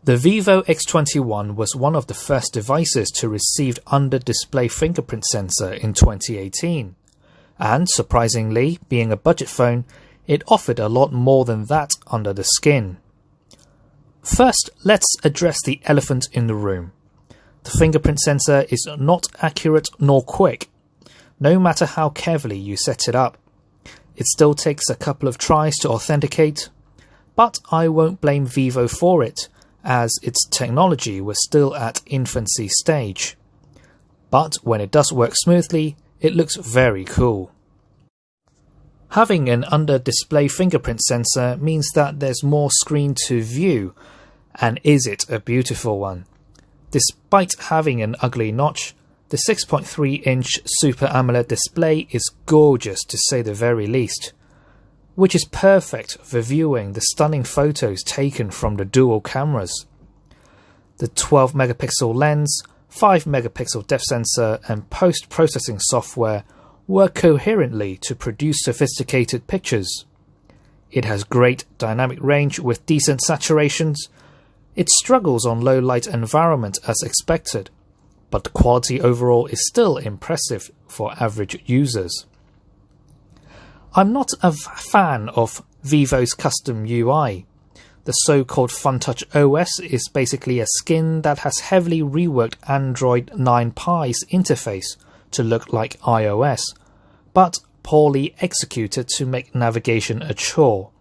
The Vivo X21 was one of the first devices to receive under-display fingerprint sensor in 2018, and surprisingly, being a budget phone, it offered a lot more than that under the skin. First, let's address the elephant in the room. The fingerprint sensor is not accurate nor quick, no matter how carefully you set it up. It still takes a couple of tries to authenticate, but I won't blame Vivo for it, as its technology was still at infancy stage. But when it does work smoothly, it looks very cool. Having an under-display fingerprint sensor means that there's more screen to view, and is it a beautiful one? Despite having an ugly notch, the 6.3-inch Super AMOLED display is gorgeous to say the very least, which is perfect for viewing the stunning photos taken from the dual cameras. The 12-megapixel lens, 5-megapixel depth sensor and post-processing software work coherently to produce sophisticated pictures. It has great dynamic range with decent saturations. It struggles on low light environment as expected, but the quality overall is still impressive for average users. I'm not a fan of Vivo's custom UI. The so-called FunTouch OS is basically a skin that has heavily reworked Android 9 Pie's interface to look like iOS, but poorly executed to make navigation a chore.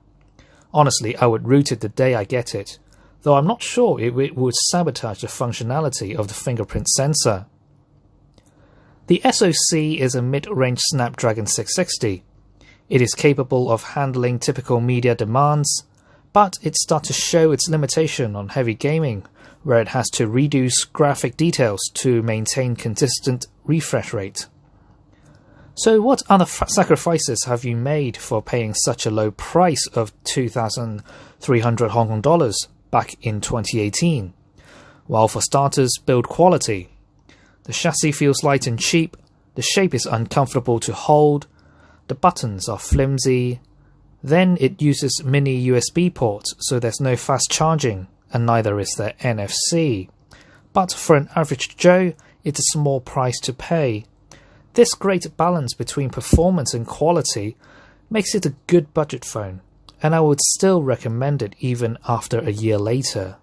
Honestly, I would root it the day I get it, though I'm not sure it would sabotage the functionality of the fingerprint sensor. The SoC is a mid-range Snapdragon 660. It is capable of handling typical media demands, but it starts to show its limitation on heavy gaming, where it has to reduce graphic details to maintain consistent refresh rate. So what other sacrifices have you made for paying such a low price of 2,300 Hong Kong dollars back in 2018? Well, for starters, build quality. The chassis feels light and cheap, the shape is uncomfortable to hold, the buttons are flimsy, then it uses mini USB ports, so there's no fast charging, and neither is there NFC. But for an average Joe, it's a small price to pay. This great balance between performance and quality makes it a good budget phone, and I would still recommend it even after a year later.